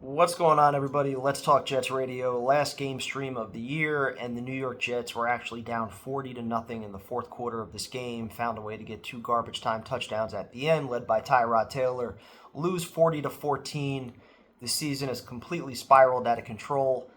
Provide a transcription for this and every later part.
What's going on, everybody? Let's Talk Jets Radio. Last game stream of the year, and the New York Jets were actually down 40 to nothing in the fourth quarter of this game. Found a way to get two garbage time touchdowns at the end, led by Tyrod Taylor. Lose 40 to 14. The season has completely spiraled out of control.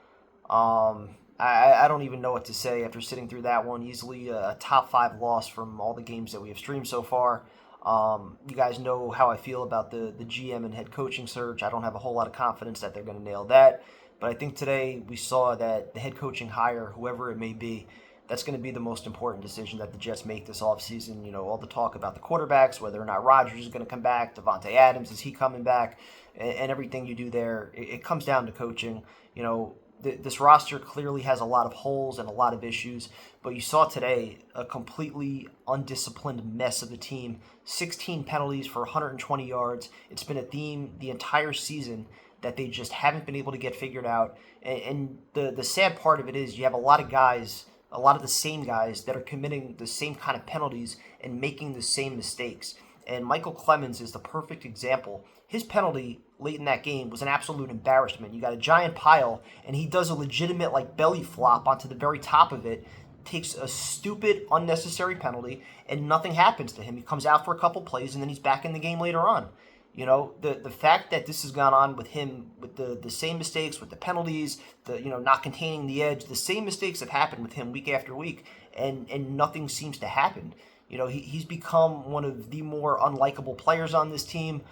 I don't even know what to say after sitting through that one. Easily a top five loss from all the games that we have streamed so far. You guys know how I feel about the GM and head coaching search. I don't have a whole lot of confidence that they're going to nail that. But I think today we saw that the head coaching hire, whoever it may be, that's going to be the most important decision that the Jets make this offseason. You know, all the talk about the quarterbacks, whether or not Rodgers is going to come back, Devontae Adams, is he coming back, and everything you do there, it comes down to coaching. You know, this roster clearly has a lot of holes and a lot of issues, but you saw today a completely undisciplined mess of the team. 16 penalties for 120 yards. It's been a theme the entire season that they just haven't been able to get figured out. And the sad part of it is you have a lot of guys, a lot of the same guys that are committing the same kind of penalties and making the same mistakes. And Michael Clemens is the perfect example. His penalty late in that game was an absolute embarrassment. You got a giant pile, and he does a legitimate belly flop onto the very top of it, takes a stupid, unnecessary penalty, and nothing happens to him. He comes out for a couple plays, and then he's back in the game later on. You know, the fact that this has gone on with him, with the same mistakes, with the penalties, not containing the edge, the same mistakes have happened with him week after week, and nothing seems to happen. You know, he's become one of the more unlikable players on this team.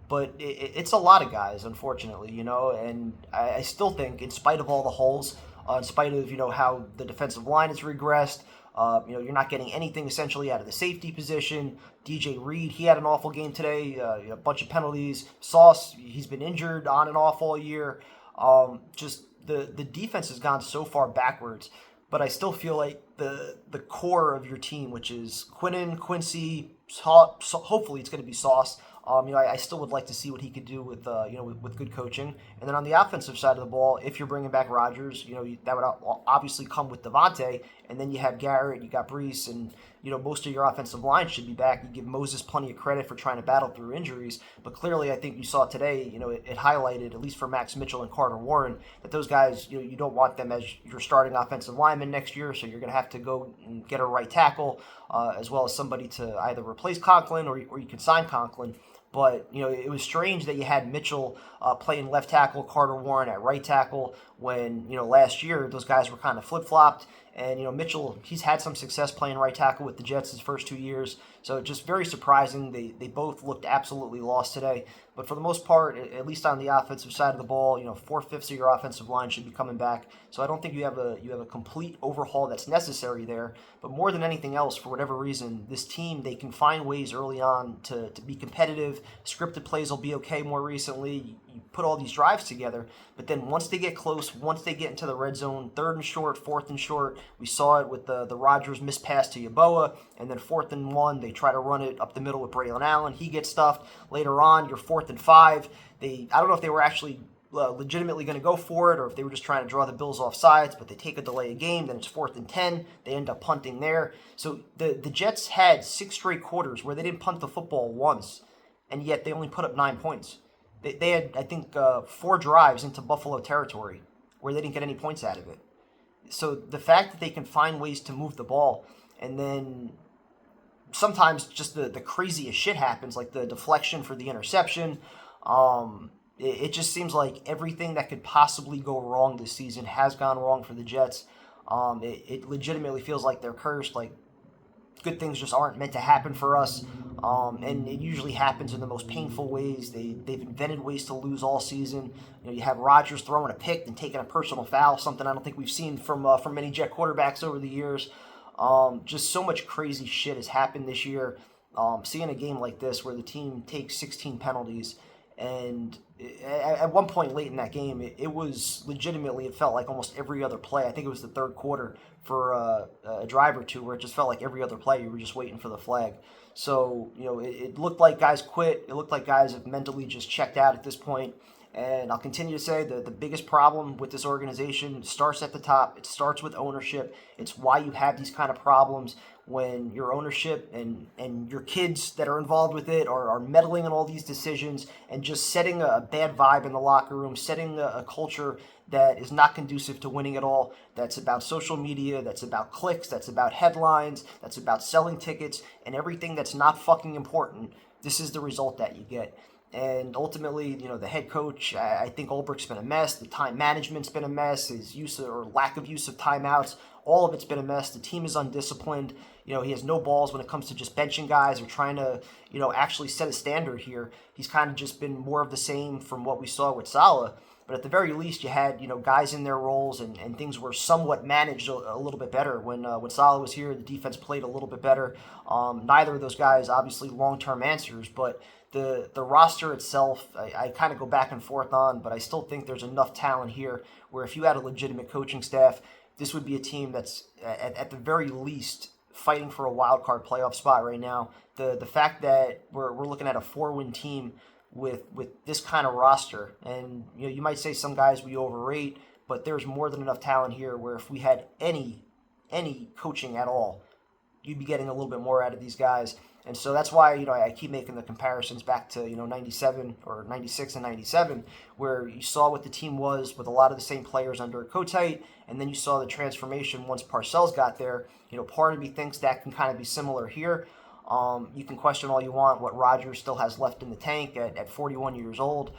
But it's a lot of guys, unfortunately, and I still think, in spite of all the holes, in spite of, how the defensive line has regressed, you're not getting anything essentially out of the safety position. DJ Reed, he had an awful game today, a bunch of penalties. Sauce, he's been injured on and off all year. Just the defense has gone so far backwards, but I still feel like the core of your team, which is Quinnen, Quincy, hopefully it's going to be Sauce. I still would like to see what he could do with good coaching. And then on the offensive side of the ball, if you're bringing back Rodgers, that would obviously come with Devontae. And then you have Garrett, you got Brees, and most of your offensive line should be back. You give Moses plenty of credit for trying to battle through injuries, but clearly I think you saw today, it highlighted, at least for Max Mitchell and Carter Warren, that those guys, you don't want them as your starting offensive lineman next year. So you're going to have to go and get a right tackle, as well as somebody to either replace Conklin or you can sign Conklin. But, it was strange that you had Mitchell playing left tackle, Carter Warren at right tackle, when, last year those guys were kind of flip-flopped. And, Mitchell, he's had some success playing right tackle with the Jets his first 2 years. So just very surprising. They both looked absolutely lost today. But for the most part, at least on the offensive side of the ball, 4/5 of your offensive line should be coming back. So I don't think you have a complete overhaul that's necessary there. But more than anything else, for whatever reason, this team, they can find ways early on to be competitive. Scripted plays will be okay more recently. You put all these drives together, but then once they get close, once they get into the red zone, 3rd and short, 4th and short, we saw it with the Rodgers missed pass to Yeboah, and then 4th and 1, they try to run it up the middle with Braylon Allen. He gets stuffed. Later on, you're 4th and 5. I don't know if they were actually legitimately going to go for it or if they were just trying to draw the Bills off sides, but they take a delay of game, then it's 4th and 10. They end up punting there. So the Jets had 6 straight quarters where they didn't punt the football once, and yet they only put up 9 points. They had, I think, 4 drives into Buffalo territory where they didn't get any points out of it. So the fact that they can find ways to move the ball, and then sometimes just the craziest shit happens, like the deflection for the interception. It just seems like everything that could possibly go wrong this season has gone wrong for the Jets. It legitimately feels like they're cursed. Like, good things just aren't meant to happen for us. And it usually happens in the most painful ways. They've invented ways to lose all season. You have Rodgers throwing a pick and taking a personal foul, something I don't think we've seen from many Jet quarterbacks over the years. Just so much crazy shit has happened this year. Seeing a game like this where the team takes 16 penalties, and at one point late in that game, it was legitimately, it felt like almost every other play. I think it was the 3rd quarter for a drive or two where it just felt like every other play you were just waiting for the flag. So, it looked like guys quit. It looked like guys have mentally just checked out at this point. And I'll continue to say the biggest problem with this organization starts at the top. It starts with ownership. It's why you have these kind of problems when your ownership and your kids that are involved with it are meddling in all these decisions and just setting a bad vibe in the locker room, setting a culture that is not conducive to winning at all, that's about social media, that's about clicks, that's about headlines, that's about selling tickets, and everything that's not fucking important. This is the result that you get. And ultimately, the head coach, I think Ulbricht's been a mess. The time management's been a mess. His use of, or lack of use of timeouts, all of it's been a mess. The team is undisciplined. He has no balls when it comes to just benching guys or trying to, actually set a standard here. He's kind of just been more of the same from what we saw with Salah. But at the very least, you had, guys in their roles and things were somewhat managed a little bit better. When Salah was here, the defense played a little bit better. Neither of those guys, obviously, long-term answers, but the roster itself, I kind of go back and forth on, but I still think there's enough talent here where if you had a legitimate coaching staff, this would be a team that's, at the very least, fighting for a wild card playoff spot right now. The fact that we're looking at a 4-win team with this kind of roster, and you might say some guys we overrate, but there's more than enough talent here where if we had any coaching at all, you'd be getting a little bit more out of these guys. And so that's why, I keep making the comparisons back to, 97 or 96 and 97, where you saw what the team was with a lot of the same players under Kotite, and then you saw the transformation once Parcells got there. Part of me thinks that can kind of be similar here. You can question all you want what Rodgers still has left in the tank at 41 years old.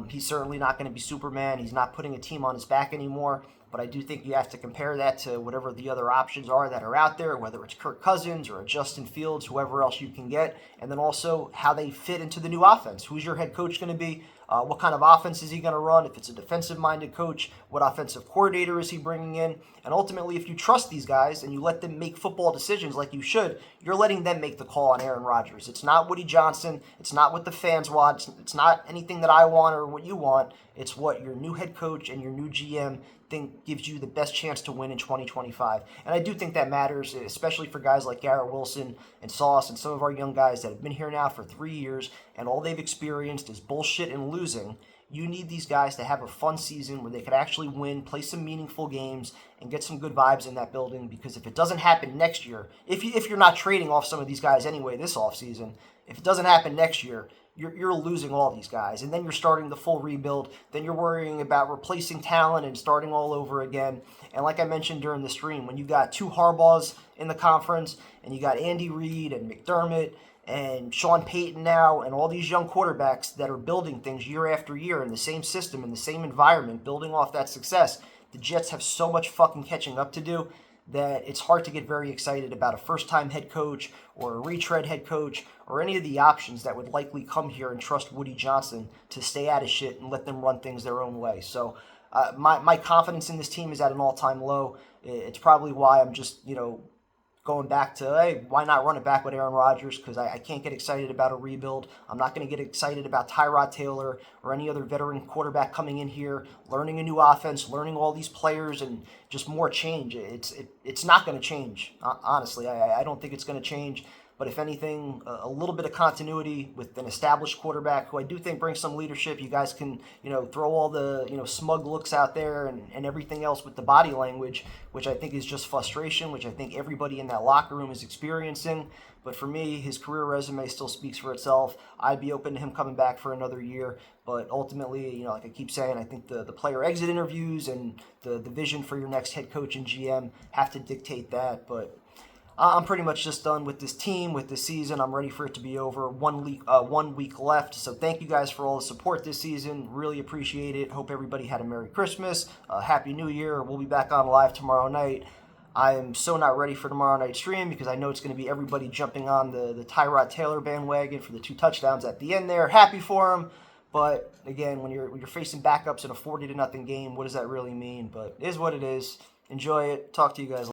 He's certainly not going to be Superman. He's not putting a team on his back anymore. But I do think you have to compare that to whatever the other options are that are out there, whether it's Kirk Cousins or a Justin Fields, whoever else you can get, and then also how they fit into the new offense. Who's your head coach going to be? What kind of offense is he going to run? If it's a defensive-minded coach, what offensive coordinator is he bringing in? And ultimately, if you trust these guys and you let them make football decisions like you should, you're letting them make the call on Aaron Rodgers. It's not Woody Johnson. It's not what the fans want. It's not anything that I want or what you want. It's what your new head coach and your new GM think gives you the best chance to win in 2025. And I do think that matters, especially for guys like Garrett Wilson and Sauce and some of our young guys that have been here now for 3 years and all they've experienced is bullshit and losing. You need these guys to have a fun season where they could actually win, play some meaningful games, and get some good vibes in that building, because if it doesn't happen next year, if you're not trading off some of these guys anyway this offseason, if it doesn't happen next year, you're losing all these guys, and then you're starting the full rebuild. Then you're worrying about replacing talent and starting all over again. And like I mentioned during the stream, when you got 2 Harbaughs in the conference, and you got Andy Reid and McDermott and Sean Payton now, and all these young quarterbacks that are building things year after year in the same system, in the same environment, building off that success, the Jets have so much fucking catching up to do that it's hard to get very excited about a first-time head coach or a retread head coach or any of the options that would likely come here and trust Woody Johnson to stay out of shit and let them run things their own way. So my confidence in this team is at an all-time low. It's probably why I'm just, going back to, hey, why not run it back with Aaron Rodgers? Because I can't get excited about a rebuild. I'm not going to get excited about Tyrod Taylor or any other veteran quarterback coming in here, learning a new offense, learning all these players, and just more change. It's not going to change, honestly. I don't think it's going to change. But if anything, a little bit of continuity with an established quarterback who I do think brings some leadership. You guys can, throw all the, smug looks out there and everything else with the body language, which I think is just frustration, which I think everybody in that locker room is experiencing. But for me, his career resume still speaks for itself. I'd be open to him coming back for another year. But ultimately, like I keep saying, I think the player exit interviews and the vision for your next head coach and GM have to dictate that. But I'm pretty much just done with this team, with this season. I'm ready for it to be over. 1 week left. So thank you guys for all the support this season. Really appreciate it. Hope everybody had a Merry Christmas, Happy New Year. We'll be back on live tomorrow night. I am so not ready for tomorrow night's stream because I know it's going to be everybody jumping on the Tyrod Taylor bandwagon for the 2 touchdowns at the end there. Happy for him. But again, when you're facing backups in a 40-0 game, what does that really mean? But it is what it is. Enjoy it. Talk to you guys later.